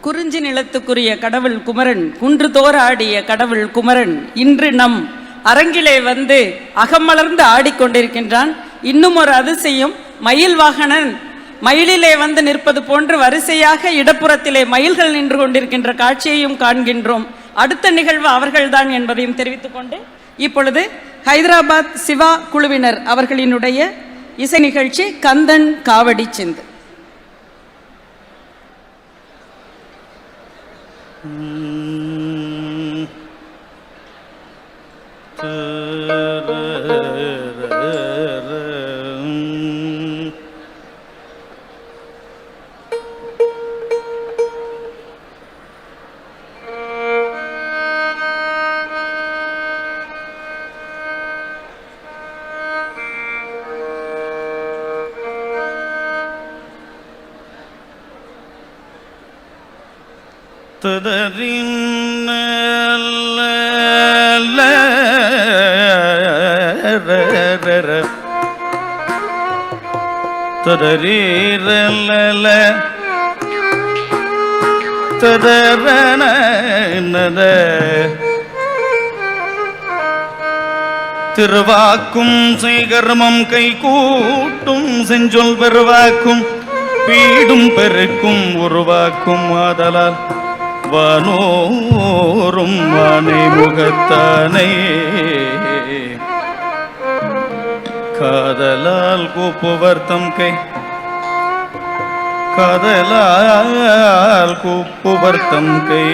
குறிஞ்சி நிலத்துக்குரிய கடவுள் குமரன், குன்று தோற ஆடிய கடவுள் குமரன் இன்று நம் அரங்கிலே வந்து அகமலர்ந்து ஆடிக்கொண்டிருக்கின்றான். இன்னும் ஒரு அதிசயம், மயில் வாகனன் மயிலிலே வந்து நிற்பது போன்று வரிசையாக இடப்புறத்திலே மயில்கள் நின்று கொண்டிருக்கின்ற காட்சியையும் காண்கின்றோம். அடுத்த நிகழ்வு அவர்கள்தான் என்பதையும் தெரிவித்துக் கொண்டு இப்பொழுது ஹைதராபாத் சிவா குழுவினர் அவர்களினுடைய இசை நிகழ்ச்சி கந்தன் காவடி சிந்து. திருவாக்கும் செய்கர்மம் கை கூட்டும் செஞ்சொல் பெருவாக்கும் பீடும் பெருக்கும் உருவாக்கும் ஆதலால் வானோரும் வானை முகத்தானே காதலால் கூப்புவர்த்தம் கை காதலால் கூப்புவர்த்தம் கை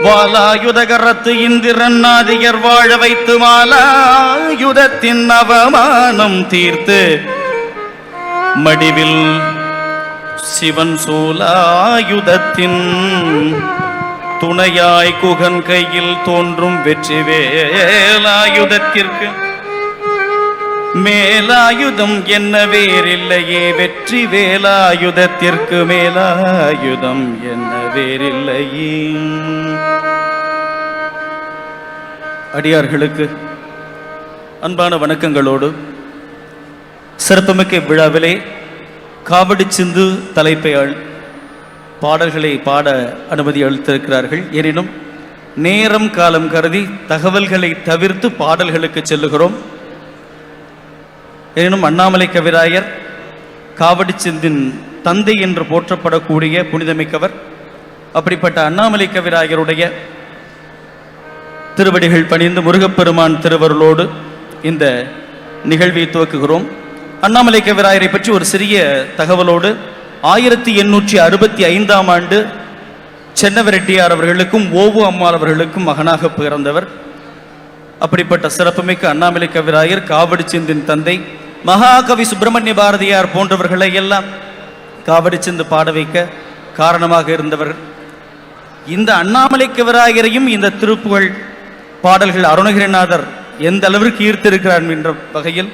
வாலாயுதகரத்து இந்திரன் ஆதியர் வாழ வைத்து மாலாயுதத்தின் அவமானம் தீர்த்து மடிவில் சிவன் சூலாயுதத்தின் துணையாய் குகன் கையில் தோன்றும் வெற்றி வேலாயுதத்திற்கு மேலாயுதம் என்ன வேறில்லையே, வெற்றி வேலாயுதத்திற்கு மேலாயுதம் என்ன வேறில்லையே. அடியார்களுக்கு அன்பான வணக்கங்களோடு சிறப்புமிக்க விழாவிலே காவடி சிந்து தலைப்பை பாடல்களை பாட அனுமதி அளித்திருக்கிறார்கள். எனினும் நேரம் காலம் கருதி தகவல்களை தவிர்த்து பாடல்களுக்கு செல்லுகிறோம். எனினும் அண்ணாமலை கவிராயர் காவடி சிந்தின் தந்தை என்று போற்றப்படக்கூடிய புனிதமிக்கவர். அப்படிப்பட்ட அண்ணாமலை கவிராயருடைய திருவடிகள் பணிந்து முருகப்பெருமான் திருவருளோடு இந்த நிகழ்வை துவக்குகிறோம். அண்ணாமலை கவிராயரை பற்றி ஒரு சிறிய தகவலோடு 1865ஆம் ஆண்டு சென்னவரெட்டியார் அவர்களுக்கும் ஓவு அம்மாள் அவர்களுக்கும் மகனாக பிறந்தவர். அப்படிப்பட்ட சிறப்புமிக்க அண்ணாமலை கவிராயர் காவடி சிந்தின் தந்தை. மகாகவி சுப்பிரமணிய பாரதியார் போன்றவர்களை எல்லாம் காவடி சிந்து பாட வைக்க காரணமாக இருந்தவர். இந்த அண்ணாமலை கவிராயரையும் இந்த திருப்புகழ் பாடல்கள் அருணகிரிநாதர் எந்த அளவிற்கு ஈர்த்திருக்கிறார் என்ற வகையில்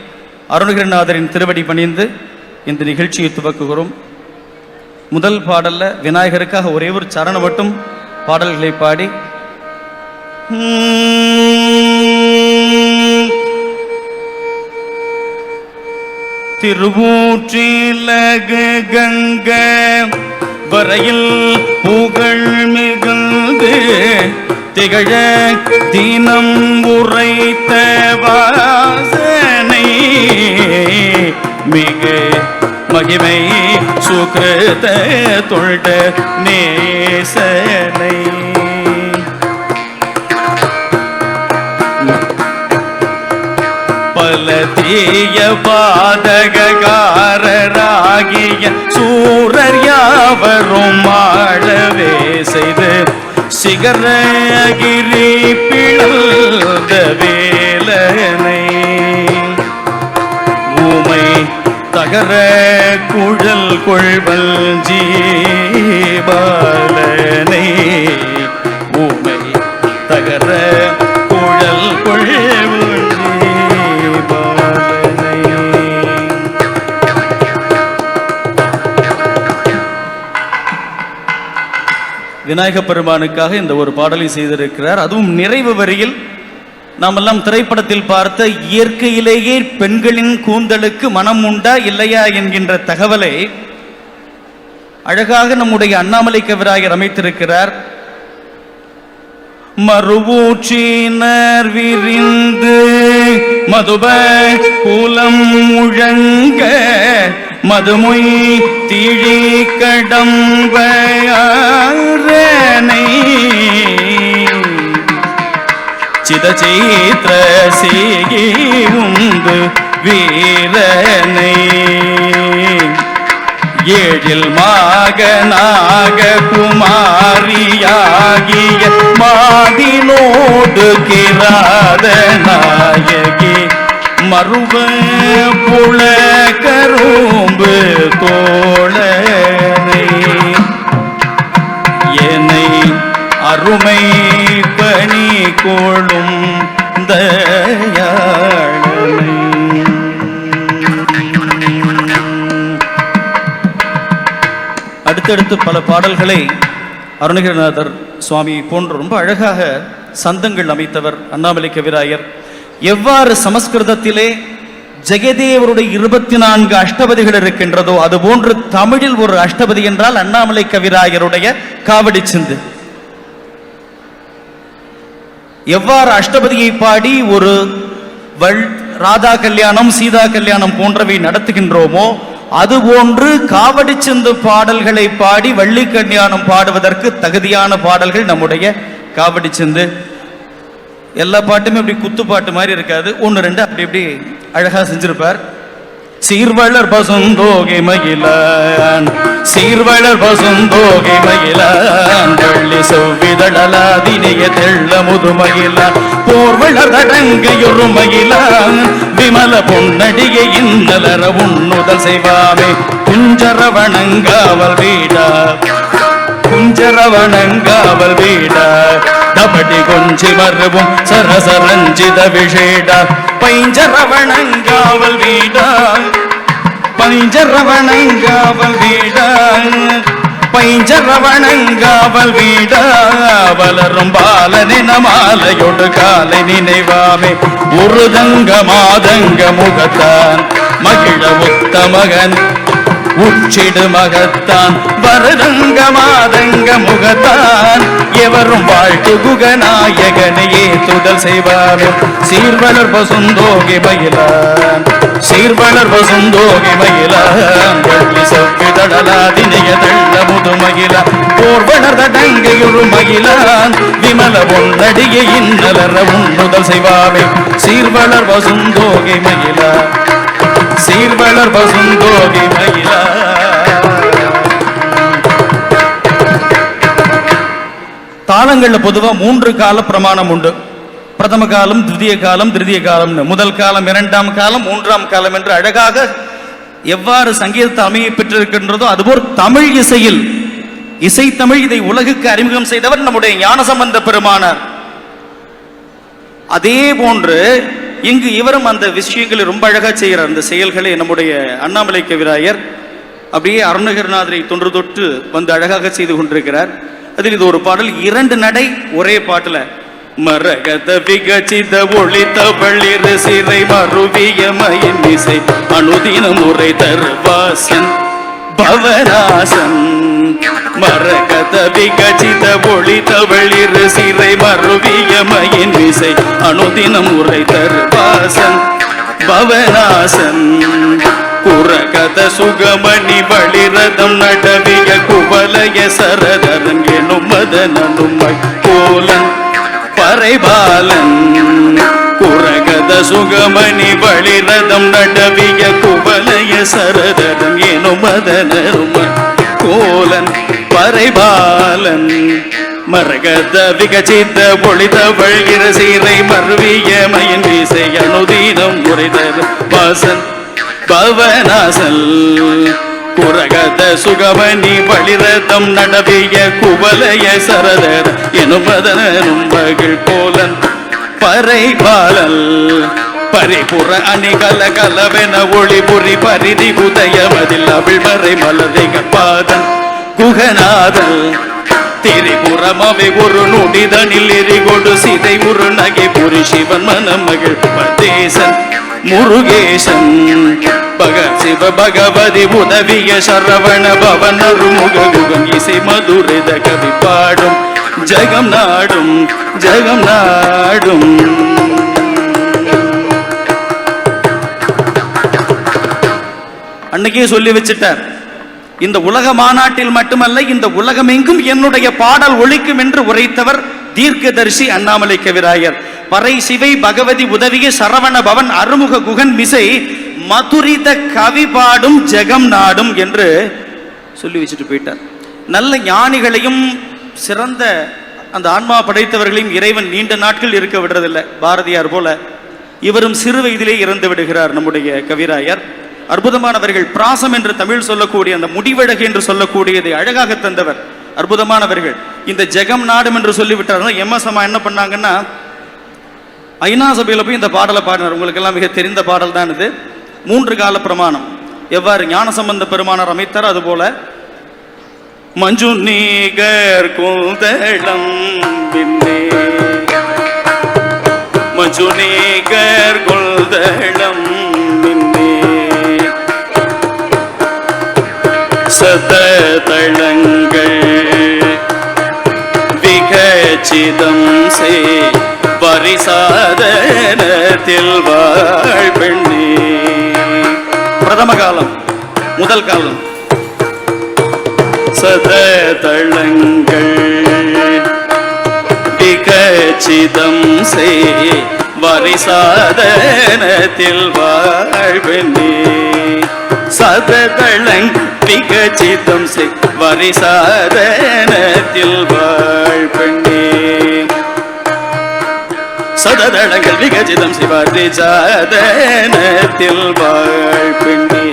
அருணகிரிநாதரின் திருவடி பணிந்து இந்த நிகழ்ச்சியை துவக்குகிறோம். முதல் பாடல்ல விநாயகருக்காக ஒரே ஒரு சரணம் மட்டும் பாடல்களை பாடி திருவூற்றிலகு கங்க வரையில் புகழ் மிகுந்து திகழ தினம் உரைத்த வாசனை மிகு மகிமை சுகிருத தொண்ட நேசனை பல தீய பாதகாரராகிய சூரர் யாவரும் ஆழவே செய்து சிகரகிரி பிளந்த வேலனை ஊமை தகர குழல் கொள்வல் ஜீபாலனை விநாயக பெருமானுக்காக இந்த ஒரு பாடலை செய்திருக்கிறார். அதுவும் நிறைவு வரியில் நாமெல்லாம் திரைப்படத்தில் பார்த்த இயற்கையிலேயே பெண்களின் கூந்தலுக்கு மனம் உண்டா இல்லையா என்கின்ற தகவலை அழகாக நம்முடைய அண்ணாமலை கவிராயர் அமைத்திருக்கிறார். மறுவூற்றினர் விரிந்து மதுப கூலம் முழங்க மதுமொய் திழி கடம்பனை சிதச்சீத்திர சீகி உந்து வீரனை ஏழில் மகனாக குமாரியாகிய மாதினோடு கிராத நாயகி மறுவ புல கரும்பு தோழனை என்னை அருமை பணி கொள்ளும் தயாளனை. அடுத்தடுத்து பல பாடல்களை அருணகிரிநாதர் சுவாமி போன்று ரொம்ப அழகாக சந்தங்கள் அமைத்தவர் அண்ணாமலை கவிராயர். எவ்வாறு சமஸ்கிருதத்திலே ஜெகதேவருடைய 24 அஷ்டபதிகள் இருக்கின்றதோ அதுபோன்று தமிழில் ஒரு அஷ்டபதி என்றால் அண்ணாமலை கவிராயருடைய காவடி சிந்து. எவ்வாறு அஷ்டபதியை பாடி ஒரு ராதா கல்யாணம் சீதா கல்யாணம் போன்றவை நடத்துகின்றோமோ அதுபோன்று காவடி சிந்து பாடல்களை பாடி வள்ளி கல்யாணம் பாடுவதற்கு தகுதியான பாடல்கள் நம்முடைய காவடி சிந்து. எல்லா பாட்டுமே அப்படி குத்து பாட்டு மாதிரி இருக்காது, ஒன்று ரெண்டு அப்படி இப்படி அழகா செஞ்சிருப்பார். சீர்வளர் பசுந்தோகை மகிழான் சீர்வளர் பசுந்தோகை மகிழான் வள்ளி செவ்விதழலாதினிய தெள்ள முதுமகிழான் போர்வளர் தடங்கையொரு மகிழான் விமல பொன்னடியை இன்னலர உண்ணுதல் செய்வாமே குஞ்சர வணங்காவல் வீடா குஞ்சர வணங்காவல் வீடா தபடி கொஞ்சி மருவும் சரசரஞ்சித விஷேடா பைஞ்சர வணங்காவல் வீடா பைஞ்சர வணங்காவல் வீடா பைஞ்சர வணங்காவல் வீடா வளரும் பாலனின மாலையொடு காலை நினைவாமே உருதங்க மாதங்க முகத்தான் மகிழ உத்தமகன் உச்சிடு மகத்தான் வருதங்க மாதங்க முகத்தான் எவரும் வாழ்த்து குகநாயகனையே துதல் செய்வாரும் சீர்வளர் பசுந்தோகி மயிலான் சீர்வளர் பசுந்தோகி மயிலான் வள்ளி செவ்விதழலாதினிய தெள்ள முதுமகிழான் போர்வளர் தடங்கையொரு மகிழான் விமல பொன்னடிய இன்னலர உண்ணுதல் செய்வாமே சீர்வளர் பசுந்தோகி மயிலான் சீர்வளர் பசுந்தோகி மயிலா. தாளங்கள்ல பொதுவா 3 கால பிரமாணம் உண்டு. பிரதம காலம், திருதிய காலம், திருதிய காலம், முதல் காலம், 2ஆம் காலம், 3ஆம் காலம் என்று அழகாக எவ்வாறு சங்கீதத்தை அமைய பெற்றிருக்கின்றதோ அதுபோல் தமிழ் இசையில் இசைத்தமிழ் இதை உலகுக்கு அறிமுகம் செய்தவர் நம்முடைய ஞானசம்பந்த பெருமானார். அதே போன்று இங்கு இவரும் அந்த விஷயங்களை ரொம்ப அழகா செய்கிறார். அந்த செயல்களை நம்முடைய அண்ணாமலை கவிராயர் அப்படியே அருணகிரிநாதரை தொன்று தொட்டு வந்து அழகாக செய்து கொண்டிருக்கிறார். அதில் இது ஒரு பாடல், 2 நடை ஒரே பாட்டுல. மரகத விகசித ஒளித்த வள்ளிரு சிறை மருவிய மயின் இசை அனுதின முறை தருவாசன் பவராசன் மரகத விகசித ஒளித்த வள்ளிரு சிறை மருவிய மயின் இசை அனுதின முறை தருவாசன் பவராசன் குரகத சுகமணி வளிரதம் நடவிய குவலய சரதரன் எனும் மதனும் கோலன் பறைபாலன் குரகத சுகமணி வளிரதம் நடவிய குவலய சரதரன் எனும் மதனும் கோலன் பறைபாலன் மரகத விகசித்த பொழித வழ்கிற சீரை மருவிய மயின் வீசை அனுதீனம் முறைதர் வாசன் பவனாசல் குரகத சுகமணி வளிரதம் நடவிய குவலய சரதர் எனுமதனும் மகிழ் கோலன் பறைபாலல் பரிபுற அணிகல கலவென ஒளிபுரி பரிதி புதயமதில் அவிழ்மறை மலரிக பாதன் குகநாதல் திரிபுரமவை ஒரு நொடிதனில் எரிகொடு சிதை ஒரு நகை புரி சிவன் மணமகள் பதேசன் முருகேசன் சிவ பகவதி உதவிய சரவண பவன் அருமுக குகன் இசை மதுரித கவி பாடும் ஜெகம் நாடும் ஜெகம் நாடும். அன்னைக்கே சொல்லி வச்சிட்டார், இந்த உலக மாநாட்டில் மட்டுமல்ல இந்த உலகமெங்கும் என்னுடைய பாடல் ஒலிக்கும் என்று உரைத்தவர் தீர்க்கதரிசி அண்ணாமலை கவிராயர். பறை சிவை பகவதி உதவிய சரவண பவன் அருமுக குகன் மிசை மதுரித கவி பாடும் ஜெகம் நாடும் என்று சொல்லி வச்சுட்டு போயிட்டார். நல்ல ஞானிகளையும் சிறந்த அந்த ஆன்மா படைத்தவர்களையும் இறைவன் நீண்ட நாட்கள் இருக்க விடுறதில்லை. பாரதியார் போல இவரும் சிறு வயதிலே இறந்து விடுகிறார் நம்முடைய கவிராயர். அற்புதமானவர்கள். பிராசம் என்று தமிழ் சொல்லக்கூடிய அந்த முடிவழகு என்று சொல்லக்கூடியதை அழகாக தந்தவர். அற்புதமானவர்கள். இந்த ஜெகம் நாடும் என்று சொல்லிவிட்டார்கள். எம்எஸ் அம்மா என்ன பண்ணாங்கன்னா, ஐநா சபையில் போய் இந்த பாடலை பாடினார். உங்களுக்கு எல்லாம் மிக தெரிந்த பாடல் தான் இது. 3 கால பிரமாணம் எவ்வாறு ஞானசம்பந்த பெருமானார் அமைத்தார், அதுபோல மஞ்சு நீகர் குந்தளம் பின்னே மஞ்சு நீகர் குந்தளம் சததளங்கள் விகச்சிதம் சே வரிசாதனத்தில் வாழ் பெண்ணே. பிரதம காலம், முதல் காலம். சததளங்கள் விகச்சிதம் சே வரிசாதனத்தில் வாழ் பெண்ணே. சததளங் விகச்சிதம் செய் வரிசாதனத்தில் வாழ் பெண்ணே. சததளங்கள் விகச்சிதம் செய் வரிசாதனத்தில் வாழ் பெண்ணே.